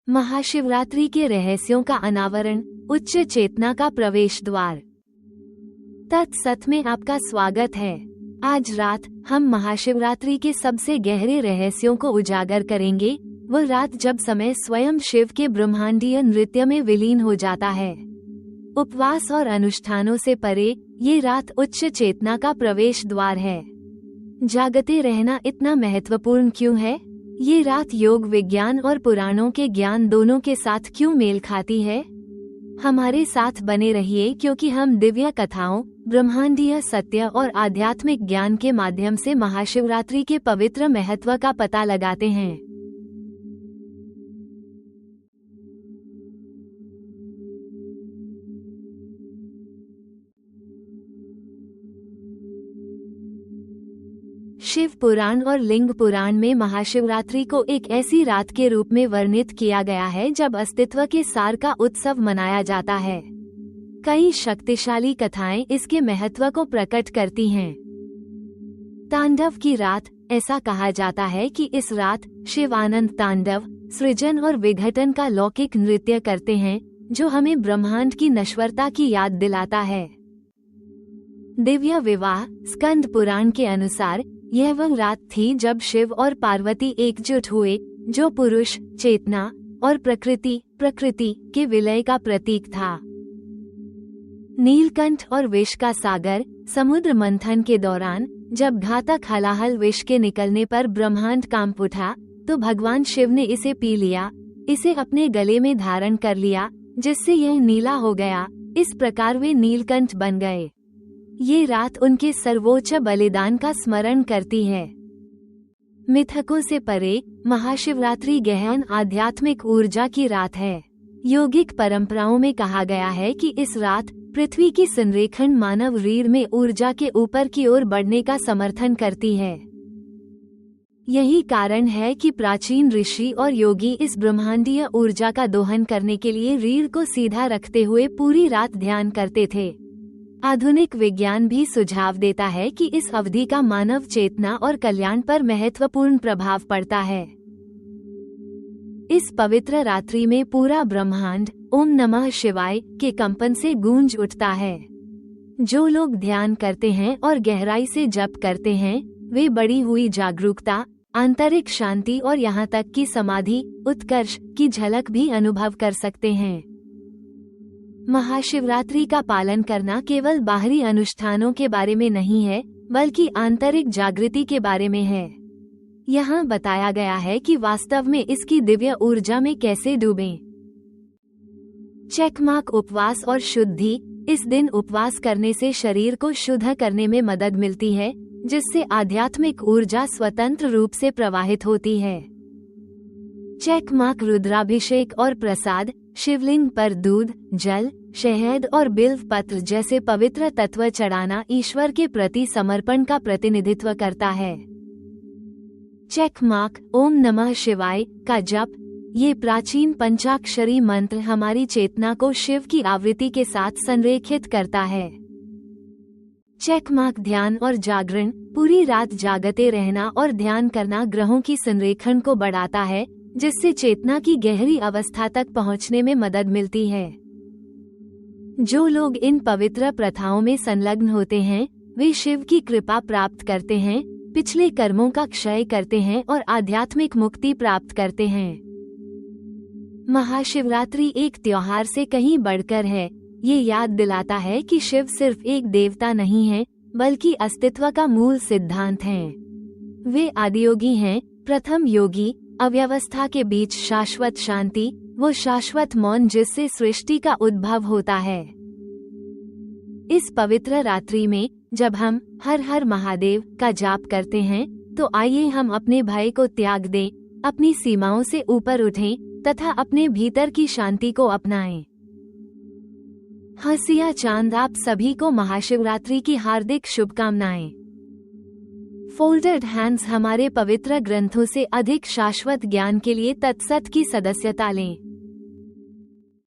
महाशिवरात्रि के रहस्यों का अनावरण, उच्च चेतना का प्रवेश द्वार। तत्सत में आपका स्वागत है। आज रात हम महाशिवरात्रि के सबसे गहरे रहस्यों को उजागर करेंगे। वह रात जब समय स्वयं शिव के ब्रह्मांडीय नृत्य में विलीन हो जाता है। उपवास और अनुष्ठानों से परे ये रात उच्च चेतना का प्रवेश द्वार है। जागते रहना इतना महत्वपूर्ण क्यों है? ये रात योग विज्ञान और पुराणों के ज्ञान दोनों के साथ क्यों मेल खाती है? हमारे साथ बने रहिए, क्योंकि हम दिव्य कथाओं, ब्रह्मांडीय सत्य और आध्यात्मिक ज्ञान के माध्यम से महाशिवरात्रि के पवित्र महत्व का पता लगाते हैं। शिव पुराण और लिंग पुराण में महाशिवरात्रि को एक ऐसी रात के रूप में वर्णित किया गया है जब अस्तित्व के सार का उत्सव मनाया जाता है। कई शक्तिशाली कथाएं इसके महत्व को प्रकट करती हैं। तांडव की रात, ऐसा कहा जाता है कि इस रात शिव आनंद तांडव, सृजन और विघटन का लौकिक नृत्य करते हैं, जो हमें ब्रह्मांड की नश्वरता की याद दिलाता है। दिव्य विवाह, स्कंद पुराण के अनुसार यह वह रात थी जब शिव और पार्वती एकजुट हुए, जो पुरुष, चेतना और प्रकृति के विलय का प्रतीक था। नीलकंठ और विष का सागर, समुद्र मंथन के दौरान जब घातक हलाहल विष के निकलने पर ब्रह्मांड कांप उठा, तो भगवान शिव ने इसे पी लिया, इसे अपने गले में धारण कर लिया, जिससे यह नीला हो गया। इस प्रकार वे नीलकंठ बन गए। ये रात उनके सर्वोच्च बलिदान का स्मरण करती है। मिथकों से परे महाशिवरात्रि गहन आध्यात्मिक ऊर्जा की रात है। योगिक परंपराओं में कहा गया है कि इस रात पृथ्वी की संरेखण मानव रीढ़ में ऊर्जा के ऊपर की ओर बढ़ने का समर्थन करती है। यही कारण है कि प्राचीन ऋषि और योगी इस ब्रह्मांडीय ऊर्जा का दोहन करने के लिए रीढ़ को सीधा रखते हुए पूरी रात ध्यान करते थे। आधुनिक विज्ञान भी सुझाव देता है कि इस अवधि का मानव चेतना और कल्याण पर महत्वपूर्ण प्रभाव पड़ता है। इस पवित्र रात्रि में पूरा ब्रह्मांड ओम नमः शिवाय के कंपन से गूंज उठता है। जो लोग ध्यान करते हैं और गहराई से जप करते हैं, वे बढ़ी हुई जागरूकता, आंतरिक शांति और यहाँ तक कि समाधि उत्कर्ष की झलक भी अनुभव कर सकते हैं। महाशिवरात्रि का पालन करना केवल बाहरी अनुष्ठानों के बारे में नहीं है, बल्कि आंतरिक जागृति के बारे में है। यहाँ बताया गया है कि वास्तव में इसकी दिव्य ऊर्जा में कैसे डूबें। चेकमार्क उपवास और शुद्धि। इस दिन उपवास करने से शरीर को शुद्ध करने में मदद मिलती है, जिससे आध्यात्मिक ऊर्जा स्वतंत्र रूप से प्रवाहित होती है। चेकमार्क रुद्राभिषेक और प्रसाद। शिवलिंग पर दूध, जल, शहद और बिल्व पत्र जैसे पवित्र तत्व चढ़ाना ईश्वर के प्रति समर्पण का प्रतिनिधित्व करता है। चेक मार्क ओम नमः शिवाय का जप। ये प्राचीन पंचाक्षरी मंत्र हमारी चेतना को शिव की आवृत्ति के साथ संरेखित करता है। चेक मार्क ध्यान और जागरण। पूरी रात जागते रहना और ध्यान करना ग्रहों की संरेखण को बढ़ाता है, जिससे चेतना की गहरी अवस्था तक पहुंचने में मदद मिलती है। जो लोग इन पवित्र प्रथाओं में संलग्न होते हैं, वे शिव की कृपा प्राप्त करते हैं, पिछले कर्मों का क्षय करते हैं और आध्यात्मिक मुक्ति प्राप्त करते हैं। महाशिवरात्रि एक त्योहार से कहीं बढ़कर है। ये याद दिलाता है कि शिव सिर्फ एक देवता नहीं है, बल्कि अस्तित्व का मूल सिद्धांत हैं। वे आदियोगी हैं, प्रथम योगी, अव्यवस्था के बीच शाश्वत शांति, वो शाश्वत मौन जिससे सृष्टि का उद्भव होता है। इस पवित्र रात्रि में जब हम हर हर महादेव का जाप करते हैं, तो आइए हम अपने भय को त्याग दें, अपनी सीमाओं से ऊपर उठें तथा अपने भीतर की शांति को अपनाएं। हंसिया चांद आप सभी को महाशिवरात्रि की हार्दिक शुभकामनाएं। फोल्डेड हैंड्स हमारे पवित्र ग्रंथों से अधिक शाश्वत ज्ञान के लिए तत्सत की सदस्यता लें।